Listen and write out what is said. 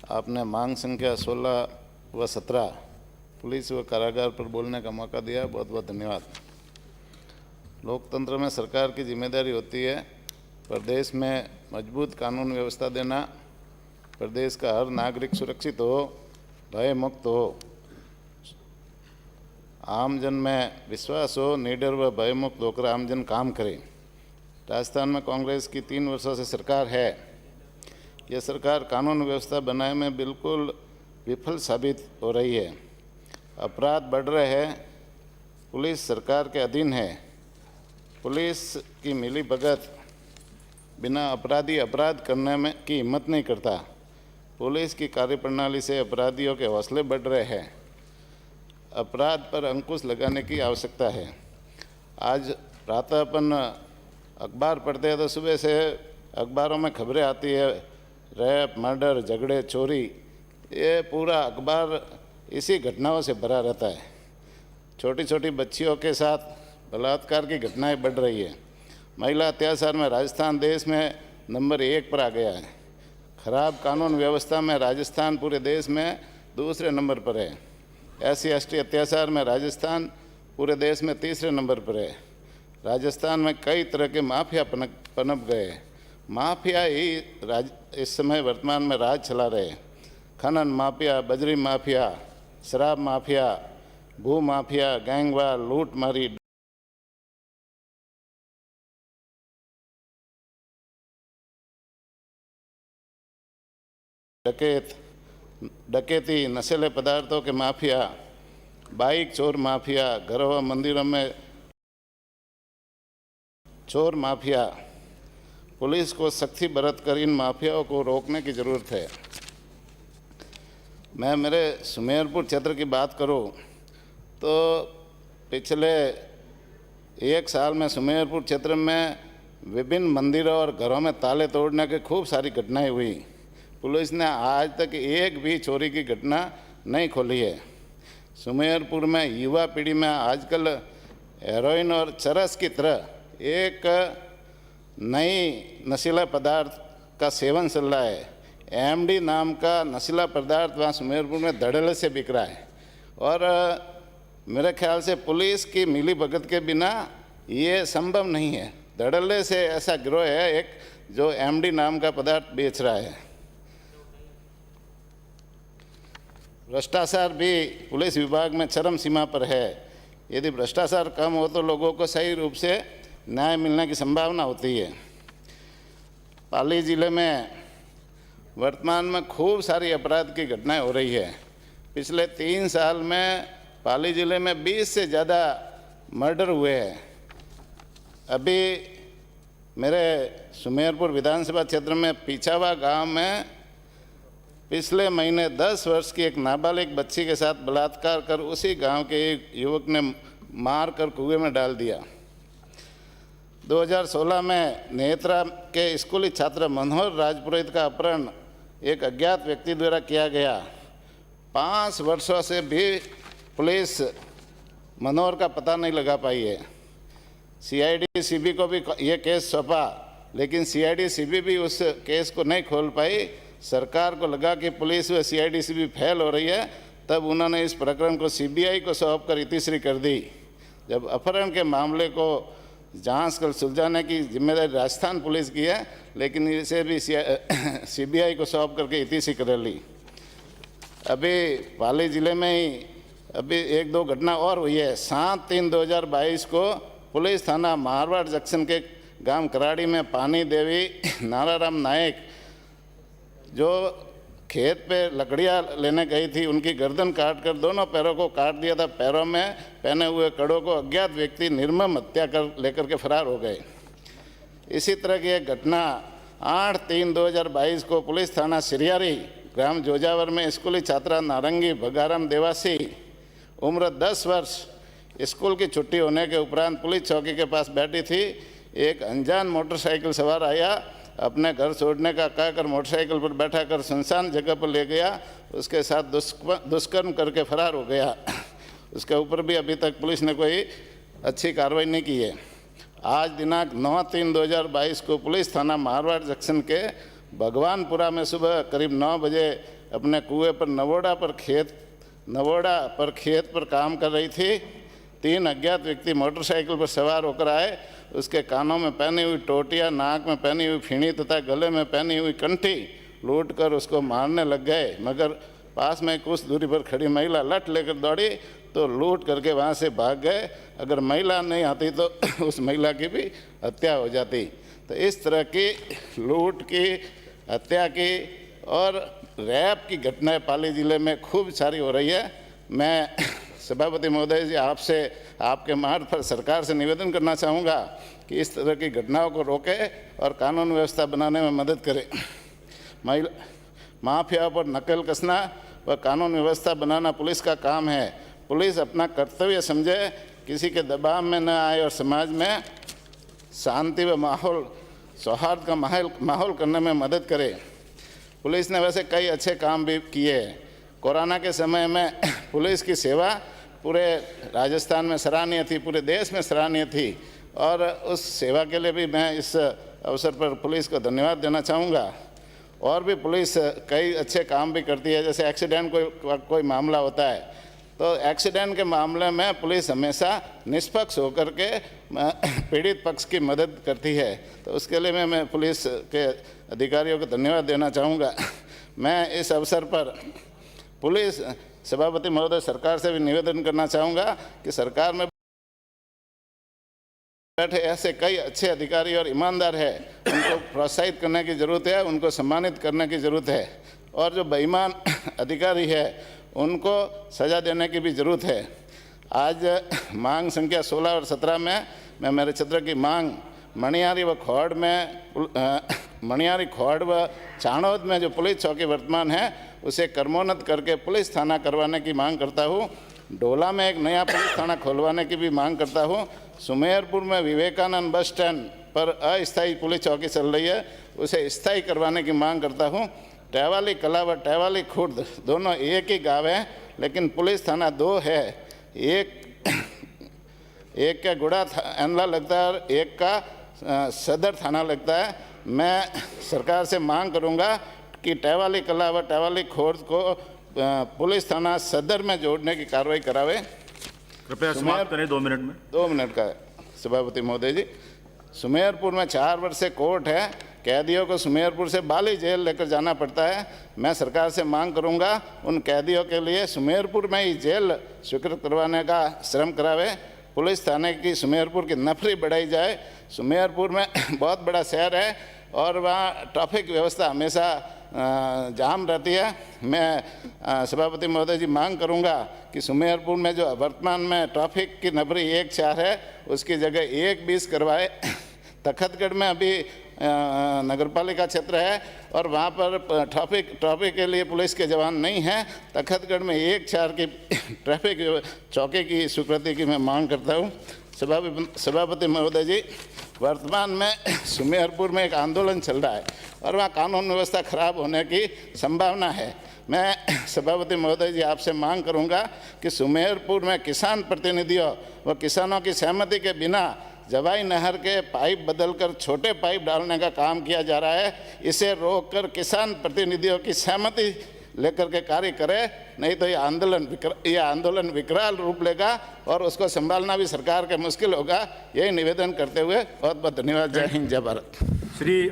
आपने मांग संख्या 16 व 17 पुलिस व कारागार पर बोलने का मौका दिया, बहुत बहुत धन्यवाद। लोकतंत्र में सरकार की जिम्मेदारी होती है प्रदेश में मजबूत कानून व्यवस्था देना, प्रदेश का हर नागरिक सुरक्षित हो, भय मुक्त हो, आमजन में विश्वास हो, निडर व भयमुक्त होकर आमजन काम करे। राजस्थान में कांग्रेस की 3 वर्षों से सरकार है। यह सरकार कानून व्यवस्था बनाने में बिल्कुल विफल साबित हो रही है। अपराध बढ़ रहे हैं, पुलिस सरकार के अधीन है। पुलिस की मिलीभगत बिना अपराधी अपराध करने में की हिम्मत नहीं करता। पुलिस की कार्यप्रणाली से अपराधियों के हौसले बढ़ रहे हैं। अपराध पर अंकुश लगाने की आवश्यकता है। आज प्रातः अपन अखबार पढ़ते हैं तो सुबह से अखबारों में खबरें आती है, रेप, मर्डर, झगड़े, चोरी, ये पूरा अखबार इसी घटनाओं से भरा रहता है। छोटी छोटी बच्चियों के साथ बलात्कार की घटनाएं बढ़ रही है। महिला अत्याचार में राजस्थान देश में नंबर 1 पर आ गया है। खराब कानून व्यवस्था में राजस्थान पूरे देश में दूसरे नंबर पर है। SC/ST अत्याचार में राजस्थान पूरे देश में तीसरे नंबर पर है। राजस्थान में कई तरह के माफिया पनप गए। माफिया ही इस समय वर्तमान में राज चला रहे। खनन माफिया, बजरी माफिया, शराब माफिया, भू माफिया, गैंगवार, लूटमारी, डकैती, नशीले पदार्थों के माफिया, बाइक चोर माफिया, घरों व मंदिरों में चोर माफिया। पुलिस को सख्ती बरत कर इन माफियाओं को रोकने की ज़रूरत है। मैं मेरे सुमेरपुर क्षेत्र की बात करूं तो पिछले 1 साल में सुमेरपुर क्षेत्र में विभिन्न मंदिरों और घरों में ताले तोड़ने की खूब सारी घटनाएं हुई। पुलिस ने आज तक एक भी चोरी की घटना नहीं खोली है। सुमेरपुर में युवा पीढ़ी में आजकल हेरोइन और चरस की तरह एक नई नशीला पदार्थ का सेवन चल रहा है। MD नाम का नशीला पदार्थ वहाँ सुमेरपुर में धड़ल्ले से बिक रहा है और मेरे ख्याल से पुलिस की मिलीभगत के बिना ये संभव नहीं है। धड़ल्ले से ऐसा गिरोह है एक जो MD नाम का पदार्थ बेच रहा है। भ्रष्टाचार भी पुलिस विभाग में चरम सीमा पर है। यदि भ्रष्टाचार कम हो तो लोगों को सही रूप से न्याय मिलने की संभावना होती है। पाली जिले में वर्तमान में खूब सारी अपराध की घटनाएं हो रही है। पिछले 3 साल में पाली जिले में 20 से ज़्यादा मर्डर हुए हैं। अभी मेरे सुमेरपुर विधानसभा क्षेत्र में पिछावा गांव में पिछले महीने 10 वर्ष की एक नाबालिग बच्ची के साथ बलात्कार कर उसी गांव के एक युवक ने मार कर कुएं में डाल दिया। 2016 में नेत्रा के स्कूली छात्र मनोहर राजपुरोहित का अपहरण एक अज्ञात व्यक्ति द्वारा किया गया। 5 वर्षों से भी पुलिस मनोहर का पता नहीं लगा पाई है। CID CB को भी ये केस सौंपा, लेकिन CID CB भी उस केस को नहीं खोल पाई। सरकार को लगा कि पुलिस व CID CB फेल हो रही है, तब उन्होंने इस प्रकरण को CBI को सौंप कर इतिश्री कर दी। जब अपहरण के मामले को जांच कर सुलझाने की जिम्मेदारी राजस्थान पुलिस की है, लेकिन इसे भी CBI को सौंप करके इतिश्री कर ली। अभी पाली जिले में ही अभी 1-2 घटना और हुई है। 7/3/2022 को पुलिस थाना मारवाड़ जंक्शन के गांव कराड़ी में पानी देवी नाराराम नायक जो खेत पे लकड़ियाँ लेने गई थी, उनकी गर्दन काट कर दोनों पैरों को काट दिया था। पैरों में पहने हुए कड़ों को अज्ञात व्यक्ति निर्मम हत्या कर लेकर के फरार हो गए। इसी तरह की एक घटना 8/3/2022 को पुलिस थाना सिरियारी ग्राम जोजावर में स्कूली छात्रा नारंगी भगाराम देवासी उम्र 10 वर्ष स्कूल की छुट्टी होने के उपरांत पुलिस चौकी के पास बैठी थी। एक अनजान मोटरसाइकिल सवार आया, अपने घर छोड़ने का कहकर मोटरसाइकिल पर बैठा कर सुनसान जगह पर ले गया। उसके साथ दुष्कर्म करके फरार हो गया। उसके ऊपर भी अभी तक पुलिस ने कोई अच्छी कार्रवाई नहीं की है। आज दिनांक 9/3/2022 को पुलिस थाना मारवाड़ जंक्शन के भगवानपुरा में सुबह करीब 9 बजे अपने कुएं पर नवोड़ा पर खेत पर काम कर रही थी। 3 अज्ञात व्यक्ति मोटरसाइकिल पर सवार होकर आए। उसके कानों में पहनी हुई टोटियाँ, नाक में पहनी हुई फीणी तथा गले में पहनी हुई कंठी लूट कर उसको मारने लग गए, मगर पास में कुछ दूरी पर खड़ी महिला लठ लेकर दौड़ी तो लूट करके वहाँ से भाग गए। अगर महिला नहीं आती तो उस महिला की भी हत्या हो जाती। तो इस तरह की लूट की, हत्या की और रैप की घटनाएं पाली जिले में खूब सारी हो रही है। मैं सभापति महोदय जी आपसे, आपके मार्ग पर सरकार से निवेदन करना चाहूँगा कि इस तरह की घटनाओं को रोके और कानून व्यवस्था बनाने में मदद करें। महिला माफिया पर नकल कसना व कानून व्यवस्था बनाना पुलिस का काम है। पुलिस अपना कर्तव्य समझे, किसी के दबाव में न आए और समाज में शांति व सौहार्द का माहौल करने में मदद करे। पुलिस ने वैसे कई अच्छे काम भी किए। कोरोना के समय में पुलिस की सेवा पूरे राजस्थान में सराहनीय थी, पूरे देश में सराहनीय थी, और उस सेवा के लिए भी मैं इस अवसर पर पुलिस को धन्यवाद देना चाहूँगा। और भी पुलिस कई अच्छे काम भी करती है, जैसे एक्सीडेंट कोई मामला होता है तो एक्सीडेंट के मामले में पुलिस हमेशा निष्पक्ष होकर के पीड़ित पक्ष की मदद करती है। तो उसके लिए मैं पुलिस के अधिकारियों को धन्यवाद देना चाहूँगा। मैं इस अवसर पर पुलिस सभापति महोदय सरकार से भी निवेदन करना चाहूँगा कि सरकार में बैठे ऐसे कई अच्छे अधिकारी और ईमानदार हैं, उनको प्रोत्साहित करने की ज़रूरत है, उनको सम्मानित करने की ज़रूरत है, और जो बेईमान अधिकारी है उनको सज़ा देने की भी ज़रूरत है। आज मांग संख्या 16 और 17 में मैं मेरे क्षेत्र की मांग मणियारी खोड़ व चाणोद में जो पुलिस चौकी वर्तमान है उसे कर्मोन्नत करके पुलिस थाना करवाने की मांग करता हूँ। डोला में एक नया पुलिस थाना खोलवाने की भी मांग करता हूँ। सुमेरपुर में विवेकानंद बस स्टैंड पर अस्थायी पुलिस चौकी चल रही है, उसे स्थायी करवाने की मांग करता हूँ। टेवाली कला व टेवाली खुर्द दोनों एक ही गाँव हैं, लेकिन पुलिस थाना 2 है। एक का गुड़ा अंदला लगता है और एक का सदर थाना लगता है। मैं सरकार से मांग करूँगा कि टेवाली कला व टेवाली खुर्द को पुलिस थाना सदर में जोड़ने की कार्रवाई करावे। कृपया समाप्त करें 2 मिनट में। 2 मिनट का सभापति महोदय जी। सुमेरपुर में 4 वर्ष से कोर्ट है, कैदियों को सुमेरपुर से बाली जेल लेकर जाना पड़ता है। मैं सरकार से मांग करूंगा उन कैदियों के लिए सुमेरपुर में ही जेल स्वीकृत करवाने का श्रम करावे। पुलिस थाने की सुमेरपुर की नफरी बढ़ाई जाए। सुमेरपुर में बहुत बड़ा शहर है और वहाँ ट्रैफिक व्यवस्था हमेशा जाम रहती है। मैं सभापति महोदय जी मांग करूंगा कि सुमेरपुर में जो वर्तमान में ट्रैफिक की नफरी 1-4 है उसकी जगह 1-20 करवाए। तखतगढ़ में अभी नगरपालिका क्षेत्र है और वहाँ पर ट्रैफिक के लिए पुलिस के जवान नहीं हैं। तखतगढ़ में 1-4 की ट्रैफिक चौकी की स्वीकृति की मैं मांग करता हूँ। सभापति महोदय जी, वर्तमान में सुमेरपुर में एक आंदोलन चल रहा है और वहाँ कानून व्यवस्था खराब होने की संभावना है। मैं सभापति महोदय जी आपसे मांग करूँगा कि सुमेरपुर में किसान प्रतिनिधियों व किसानों की सहमति के बिना जवाई नहर के पाइप बदलकर छोटे पाइप डालने का काम किया जा रहा है। इसे रोककर किसान प्रतिनिधियों की सहमति लेकर के कार्य करे, नहीं तो ये आंदोलन विकराल रूप लेगा और उसको संभालना भी सरकार के मुश्किल होगा। यही निवेदन करते हुए बहुत बहुत धन्यवाद। जय हिंद, जय भारत। श्री